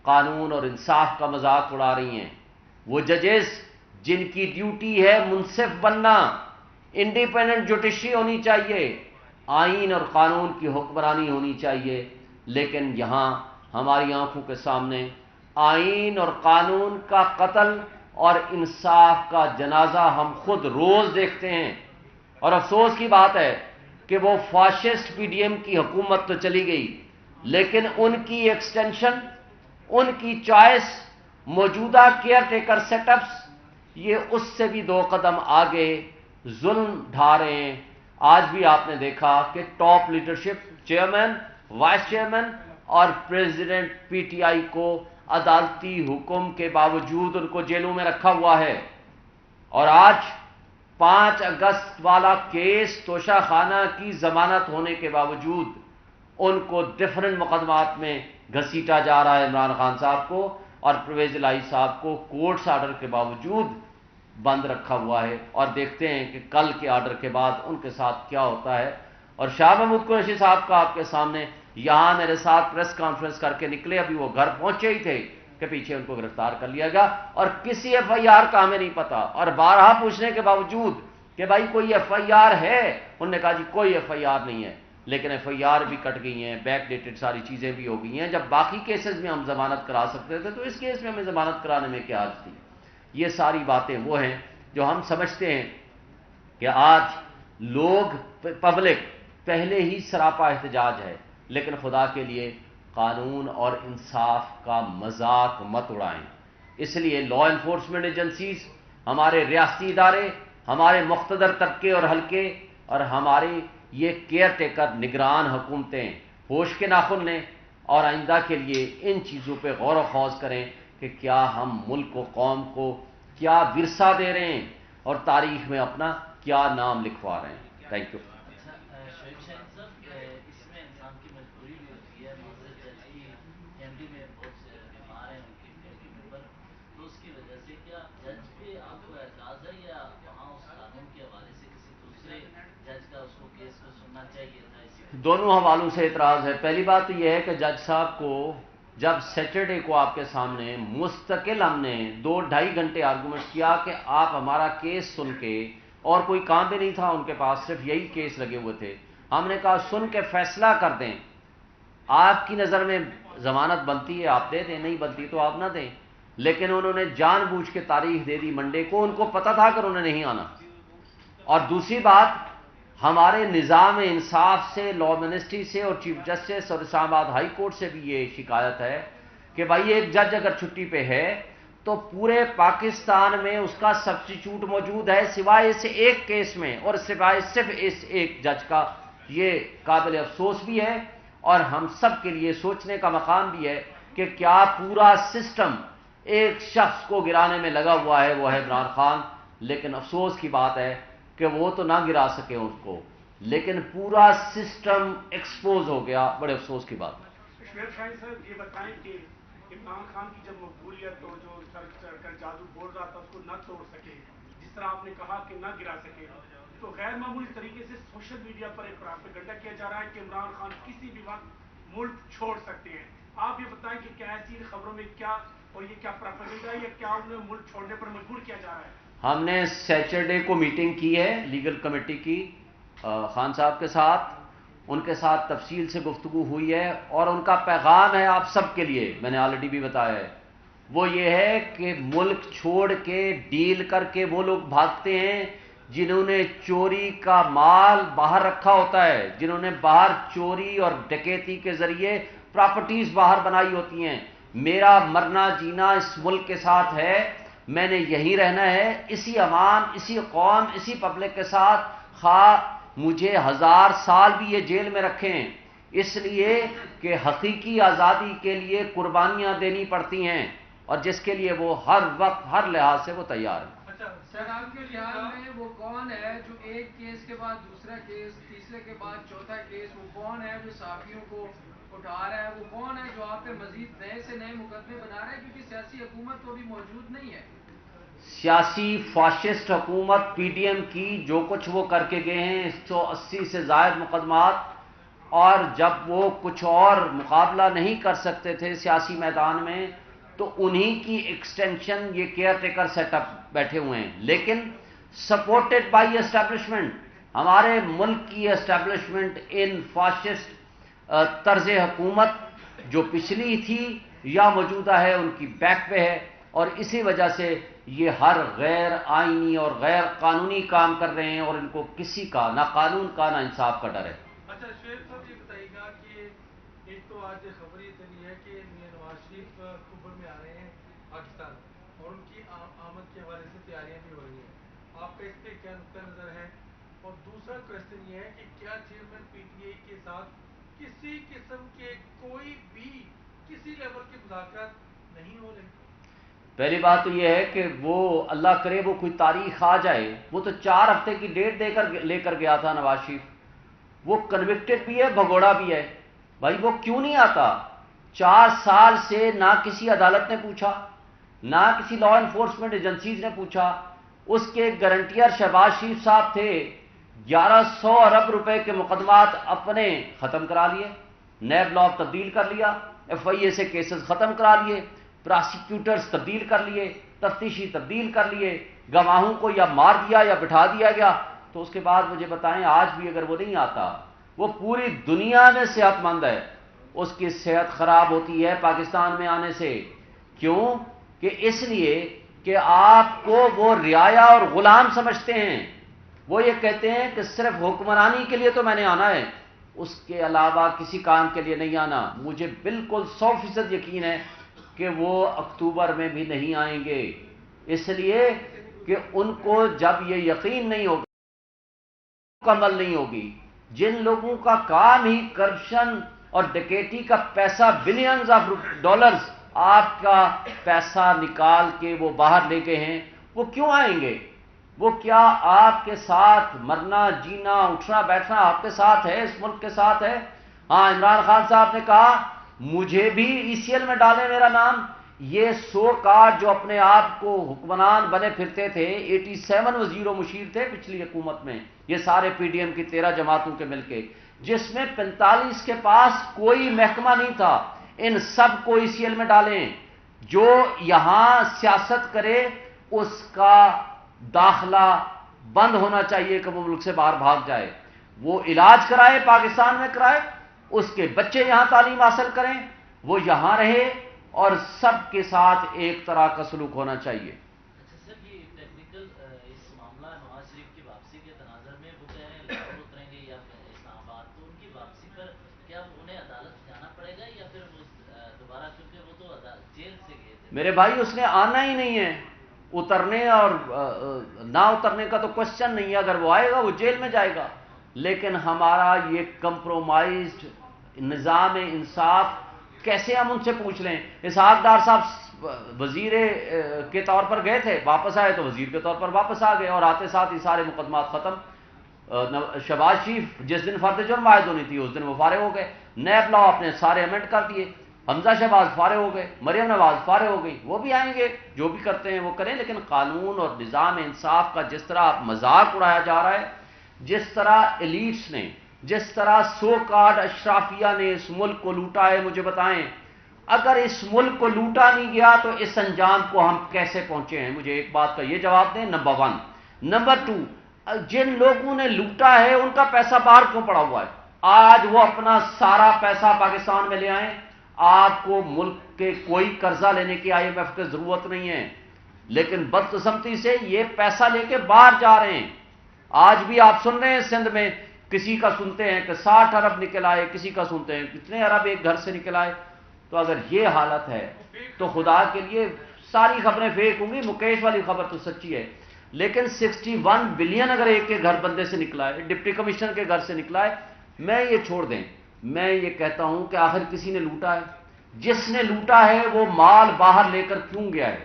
قانون اور انصاف کا مذاق اڑا رہی ہیں، وہ ججز جن کی ڈیوٹی ہے منصف بننا، انڈیپینڈنٹ جوڈیشری ہونی چاہیے، آئین اور قانون کی حکمرانی ہونی چاہیے، لیکن یہاں ہماری آنکھوں کے سامنے آئین اور قانون کا قتل اور انصاف کا جنازہ ہم خود روز دیکھتے ہیں۔ اور افسوس کی بات ہے کہ وہ فاشسٹ پی ڈی ایم کی حکومت تو چلی گئی، لیکن ان کی ایکسٹینشن، ان کی چوائس، موجودہ کیئر ٹیکر سیٹ اپس، یہ اس سے بھی 2 قدم آگے ظلم ڈھا رہے ہیں۔ آج بھی آپ نے دیکھا کہ top leadership, chairman, vice chairman اور پریزیڈنٹ پی ٹی آئی کو عدالتی حکم کے باوجود ان کو جیلوں میں رکھا ہوا ہے، اور آج 5 اگست والا کیس توشہ خانہ کی ضمانت ہونے کے باوجود ان کو ڈفرنٹ مقدمات میں گھسیٹا جا رہا ہے، عمران خان صاحب کو اور پرویز الہی صاحب کو کورٹس آرڈر کے باوجود بند رکھا ہوا ہے، اور دیکھتے ہیں کہ کل کے آرڈر کے بعد ان کے ساتھ کیا ہوتا ہے۔ اور شاہ محمود قریشی صاحب کا آپ کے سامنے یہاں میرے ساتھ پریس کانفرنس کر کے نکلے، ابھی وہ گھر پہنچے ہی تھے کہ پیچھے ان کو گرفتار کر لیا گیا، اور کسی ایف آئی آر کا ہمیں نہیں پتا، اور بارہا پوچھنے کے باوجود کہ بھائی کوئی ایف آئی آر ہے، انہوں نے کہا جی کوئی ایف آئی آر نہیں ہے، لیکن ایف آئی آر بھی کٹ گئی ہیں، بیک ڈیٹڈ ساری چیزیں بھی ہو گئی ہیں۔ جب باقی کیسز میں ہم ضمانت کرا سکتے تھے تو اس کیس میں ہمیں ضمانت کرانے میں کیا حرج تھی؟ یہ ساری باتیں وہ ہیں جو ہم سمجھتے ہیں کہ آج لوگ، پبلک پہلے ہی سراپا احتجاج ہے، لیکن خدا کے لیے قانون اور انصاف کا مذاق مت اڑائیں۔ اس لیے لا انفورسمنٹ ایجنسیز، ہمارے ریاستی ادارے، ہمارے مقتدر طبقے اور حلقے، اور ہمارے یہ کیئر ٹیکر نگران حکومتیں ہوش کے ناخن لیں اور آئندہ کے لیے ان چیزوں پہ غور و خوض کریں کہ کیا ہم ملک و قوم کو کیا ورثہ دے رہے ہیں اور تاریخ میں اپنا کیا نام لکھوا رہے ہیں۔ Thank you. شعیب شاہین صاحب، اس میں انسان کی مجبوری بھی ہوتی ہے، معزز جج کی فیملی میں بہت سے بیمار ہیں، ان کی فیملی ممبر، تو اس کی وجہ سے کیا جج پہ آپ کو اعتراض ہے، یا وہاں اس قانون کے حوالے سے کسی دوسرے جج کا اس کو کیس کو سننا چاہیے تھا؟ اسی دونوں حوالوں سے اعتراض ہے۔ پہلی بات تو یہ ہے کہ جج صاحب کو جب سیٹرڈے کو آپ کے سامنے مستقل ہم نے 2-2.5 گھنٹے آرگومنٹ کیا کہ آپ ہمارا کیس سن کے، اور کوئی کام بھی نہیں تھا ان کے پاس، صرف یہی کیس لگے ہوئے تھے، ہم نے کہا سن کے فیصلہ کر دیں، آپ کی نظر میں ضمانت بنتی ہے آپ دے دیں، نہیں بنتی تو آپ نہ دیں، لیکن انہوں نے جان بوجھ کے تاریخ دے دی منڈے کو، ان کو پتہ تھا کہ انہوں نے نہیں آنا۔ اور دوسری بات، ہمارے نظام انصاف سے، لا منسٹری سے اور چیف جسٹس اور اسلام آباد ہائی کورٹ سے بھی یہ شکایت ہے کہ بھائی ایک جج اگر چھٹی پہ ہے تو پورے پاکستان میں اس کا سبسٹیچیوٹ موجود ہے سوائے اس ایک کیس میں، اور سوائے صرف اس ایک جج کا۔ یہ قابل افسوس بھی ہے اور ہم سب کے لیے سوچنے کا مقام بھی ہے کہ کیا پورا سسٹم ایک شخص کو گرانے میں لگا ہوا ہے، وہ ہے عمران خان۔ لیکن افسوس کی بات ہے کہ وہ تو نہ گرا سکے اس کو، لیکن پورا سسٹم ایکسپوز ہو گیا، بڑے افسوس کی بات۔ شعیب شاہین صاحب، یہ بتائیں کہ عمران خان کی جب مقبولیت اور جو کر جادو بول رہا تھا اس کو نہ توڑ سکے، جس طرح آپ نے کہا کہ نہ گرا سکے، تو غیر معمولی طریقے سے سوشل میڈیا پر ایک پروپیگنڈا کیا جا رہا ہے کہ عمران خان کسی بھی وقت ملک چھوڑ سکتے ہیں۔ آپ یہ بتائیں کہ کیا ایسی خبروں میں کیا، اور یہ کیا پروپیگنڈا ہے یا کیا انہیں ملک چھوڑنے پر مجبور کیا جا رہا ہے؟ ہم نے سیٹرڈے کو میٹنگ کی ہے لیگل کمیٹی کی خان صاحب کے ساتھ، ان کے ساتھ تفصیل سے گفتگو ہوئی ہے، اور ان کا پیغام ہے آپ سب کے لیے، میں نے آلریڈی بھی بتایا ہے، وہ یہ ہے کہ ملک چھوڑ کے ڈیل کر کے وہ لوگ بھاگتے ہیں جنہوں نے چوری کا مال باہر رکھا ہوتا ہے، جنہوں نے باہر چوری اور ڈکیتی کے ذریعے پراپرٹیز باہر بنائی ہوتی ہیں۔ میرا مرنا جینا اس ملک کے ساتھ ہے، میں نے یہیں رہنا ہے، اسی عوام، اسی قوم، اسی پبلک کے ساتھ، خواہ مجھے 1000 سال بھی یہ جیل میں رکھیں، اس لیے کہ حقیقی آزادی کے لیے قربانیاں دینی پڑتی ہیں، اور جس کے لیے وہ ہر وقت ہر لحاظ سے وہ تیار ہے۔ اچھا سر، آپ کے خیال میں وہ کون ہے جو ایک کیس کے بعد دوسرا کیس، تیسرے کے بعد چوتھا کیس، وہ کون ہے جو صحافیوں کو اٹھا رہا ہے؟ وہ کون ہے جو آپ پہ مزید نئے سے نئے مقدمے بنا رہا ہے؟ کیونکہ سیاسی حکومت تو ابھی موجود نہیں ہے۔ سیاسی فاشسٹ حکومت پی ڈی ایم کی جو کچھ وہ کر کے گئے ہیں، 180 سے زائد مقدمات، اور جب وہ کچھ اور مقابلہ نہیں کر سکتے تھے سیاسی میدان میں تو انہی کی ایکسٹینشن یہ کیئر ٹیکر سیٹ اپ بیٹھے ہوئے ہیں، لیکن سپورٹڈ بائی اسٹیبلشمنٹ، ہمارے ملک کی اسٹیبلشمنٹ ان فاشسٹ طرز حکومت جو پچھلی تھی یا موجودہ ہے ان کی بیک پہ ہے، اور اسی وجہ سے یہ ہر غیر آئینی اور غیر قانونی کام کر رہے ہیں، اور ان کو کسی کا نہ قانون کا نہ انصاف کا ڈر ہے۔ اچھا شعیب صاحب یہ بتائیے گا کہ ایک تو آج خبر یہ چلی ہے کہ میاں نواز شریف اکتوبر میں آ رہے ہیں پاکستان، اور ان کی آمد کے حوالے سے تیاریاں بھی ہو رہی ہیں، آپ کا اس پہ کیا نقطہ نظر ہے؟ اور دوسرا کوشچن یہ ہے کہ کیا چیئرمین پی ٹی آئی کے ساتھ کسی قسم کے کوئی بھی کسی لیول کے مذاکرات نہیں ہو رہے؟ پہلی بات تو یہ ہے کہ وہ اللہ کرے وہ کوئی تاریخ آ جائے، وہ تو 4 ہفتے کی ڈیٹ لے کر گیا تھا نواز شریف، وہ کنوکٹڈ بھی ہے بھگوڑا بھی ہے، بھائی وہ کیوں نہیں آتا؟ 4 سال سے نہ کسی عدالت نے پوچھا، نہ کسی لا انفورسمنٹ ایجنسیز نے پوچھا، اس کے گارنٹیئر شہباز شریف صاحب تھے، 1100 ارب روپے کے مقدمات اپنے ختم کرا لیے، نیب لا تبدیل کر لیا، ایف آئی اے سے کیسز ختم کرا لیے، پراسیکیوٹرز تبدیل کر لیے، تفتیشی تبدیل کر لیے، گواہوں کو یا مار دیا یا بٹھا دیا گیا۔ تو اس کے بعد مجھے بتائیں آج بھی اگر وہ نہیں آتا، وہ پوری دنیا میں صحت مند ہے، اس کی صحت خراب ہوتی ہے پاکستان میں آنے سے۔ کیوں؟ کہ اس لیے کہ آپ کو وہ رعایا اور غلام سمجھتے ہیں، وہ یہ کہتے ہیں کہ صرف حکمرانی کے لیے تو میں نے آنا ہے، اس کے علاوہ کسی کام کے لیے نہیں آنا۔ مجھے بالکل 100% یقین ہے کہ وہ اکتوبر میں بھی نہیں آئیں گے، اس لیے کہ ان کو جب یہ یقین نہیں ہوگا، مکمل نہیں ہوگی، جن لوگوں کا کام ہی کرپشن اور ڈکیٹی کا پیسہ بلینز آف ڈالرز آپ کا پیسہ نکال کے وہ باہر لے گئے ہیں، وہ کیوں آئیں گے؟ وہ کیا آپ کے ساتھ مرنا جینا اٹھنا بیٹھنا آپ کے ساتھ ہے، اس ملک کے ساتھ ہے؟ ہاں، عمران خان صاحب نے کہا مجھے بھی ای سی ایل میں ڈالیں میرا نام۔ یہ 100 کارڈ جو اپنے آپ کو حکمران بنے پھرتے تھے، 87 وزیر و مشیر تھے پچھلی حکومت میں، یہ سارے پی ڈی ایم کی 13 جماعتوں کے مل کے، جس میں 45 کے پاس کوئی محکمہ نہیں تھا، ان سب کو ای سی ایل میں ڈالیں۔ جو یہاں سیاست کرے اس کا داخلہ بند ہونا چاہیے کہ وہ ملک سے باہر بھاگ جائے، وہ علاج کرائے پاکستان میں کرائے، اس کے بچے یہاں تعلیم حاصل کریں، وہ یہاں رہے، اور سب کے ساتھ ایک طرح کا سلوک ہونا چاہیے۔ اچھا سر، یہ ٹیکنیکل اس معاملہ نواز شریف کی واپسی کے تناظر میں وہ کہہ رہے ہیں لاہور اتریں گے یا اسلام آباد، تو ان کی واپسی پر کیا انہیں عدالت جانا پڑے گا یا پھر وہ دوبارہ، کیونکہ وہ تو جیل سے گئے تھے؟ میرے بھائی اس نے آنا ہی نہیں ہے، اترنے اور نہ اترنے کا تو کوشچن نہیں ہے، اگر وہ آئے گا وہ جیل میں جائے گا، لیکن ہمارا یہ کمپرومائزڈ نظام انصاف کیسے ہم ان سے پوچھ لیں؟ اسحاق ڈار صاحب وزیر کے طور پر گئے تھے، واپس آئے تو وزیر کے طور پر واپس آ گئے، اور آتے ساتھ ہی سارے مقدمات ختم۔ شہباز شریف جس دن فرد جرم عائد ہونی تھی اس دن وہ فارغ ہو گئے، نیب لا اپنے سارے امینڈ کر دیے، حمزہ شہباز فارغ ہو گئے، مریم نواز فارغ ہو گئی، وہ بھی آئیں گے، جو بھی کرتے ہیں وہ کریں، لیکن قانون اور نظام انصاف کا جس طرح مذاق اڑایا جا رہا ہے، جس طرح ایلیٹس نے، جس طرح سو کارڈ اشرافیہ نے اس ملک کو لوٹا ہے، مجھے بتائیں اگر اس ملک کو لوٹا نہیں گیا تو اس انجام کو ہم کیسے پہنچے ہیں؟ مجھے ایک بات کا یہ جواب دیں، نمبر 1۔ نمبر 2، جن لوگوں نے لوٹا ہے ان کا پیسہ باہر کیوں پڑا ہوا ہے؟ آج وہ اپنا سارا پیسہ پاکستان میں لے آئیں، آپ کو ملک کے کوئی قرضہ لینے کی آئی ایم ایف کی ضرورت نہیں ہے، لیکن بدقسمتی سے یہ پیسہ لے کے باہر جا رہے ہیں۔ آج بھی آپ سن رہے ہیں سندھ میں کسی کا سنتے ہیں کہ 60 ارب نکل آئے، کسی کا سنتے ہیں کتنے ارب ایک گھر سے نکل آئے۔ تو اگر یہ حالت ہے تو خدا کے لیے ساری خبریں فیک ہوں گی، مکیش والی خبر تو سچی ہے، لیکن 61 بلین اگر ایک کے گھر بندے سے نکلا ہے، ڈپٹی کمشنر کے گھر سے نکلا ہے، میں یہ چھوڑ دیں، میں یہ کہتا ہوں کہ آخر کسی نے لوٹا ہے، جس نے لوٹا ہے وہ مال باہر لے کر کیوں گیا ہے،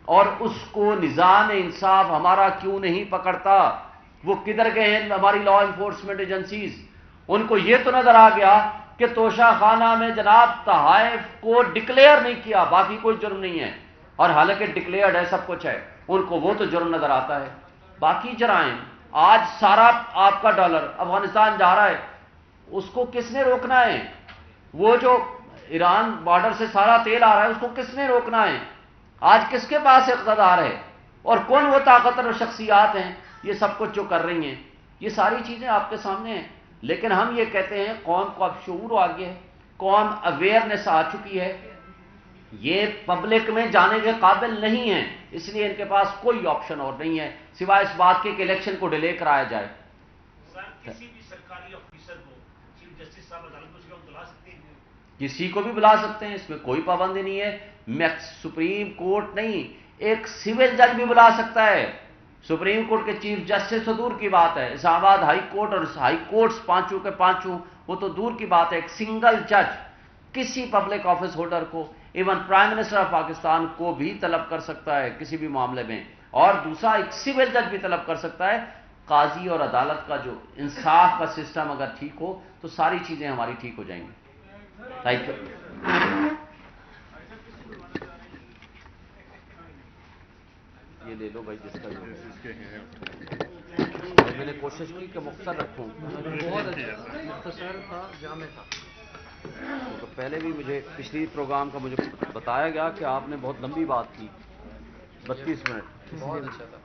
اور اس کو نظام انصاف ہمارا کیوں نہیں پکڑتا؟ وہ کدھر گئے ہیں ہماری لا انفورسمنٹ ایجنسیز؟ ان کو یہ تو نظر آ گیا کہ توشہ خانہ میں جناب تحائف کو ڈکلیئر نہیں کیا، باقی کوئی جرم نہیں ہے، اور حالانکہ ڈکلیئرڈ ہے، سب کچھ ہے، ان کو وہ تو جرم نظر آتا ہے۔ باقی جرائم، آج سارا آپ کا ڈالر افغانستان جا رہا ہے، اس کو کس نے روکنا ہے؟ وہ جو ایران بارڈر سے سارا تیل آ رہا ہے اس کو کس نے روکنا ہے؟ آج کس کے پاس اقتدار ہے اور کون وہ طاقتور شخصیات ہیں یہ سب کچھ جو کر رہی ہیں؟ یہ ساری چیزیں آپ کے سامنے ہیں. لیکن ہم یہ کہتے ہیں قوم کو اب شعور آ گیا ہے، قوم اویئرنیس آ چکی ہے، یہ پبلک میں جانے کے قابل نہیں ہیں، اس لیے ان کے پاس کوئی آپشن اور نہیں ہے سوائے اس بات کے کہ الیکشن کو ڈیلے کرایا جائے. سر کسی بھی سرکاری آفیسر کو چیف جسٹس صاحب عدالت کو بلا سکتے ہیں؟ کسی کو بھی بلا سکتے ہیں، اس میں کوئی پابندی نہیں ہے. سپریم کورٹ نہیں، ایک سول جج بھی بلا سکتا ہے. سپریم کورٹ کے چیف جسٹس تو دور کی بات ہے، اسلام آباد ہائی کورٹ اور ہائی کورٹس پانچوں کے پانچوں وہ تو دور کی بات ہے. ایک سنگل جج کسی پبلک آفس ہولڈر کو، even prime minister of Pakistan کو بھی طلب کر سکتا ہے کسی بھی معاملے میں، اور دوسرا ایک سول جج بھی طلب کر سکتا ہے. قاضی اور عدالت کا جو انصاف کا سسٹم اگر ٹھیک ہو تو ساری چیزیں ہماری ٹھیک ہو جائیں گی. Thank you. یہ لے لو بھائی جس کا میں نے کوشش کی کہ مختصر رکھوں. بہت اچھا مختصر تھا، جامع تھا. تو پہلے بھی مجھے پچھلی پروگرام کا مجھے بتایا گیا کہ آپ نے بہت لمبی بات کی، 32 منٹ. بہت اچھا تھا.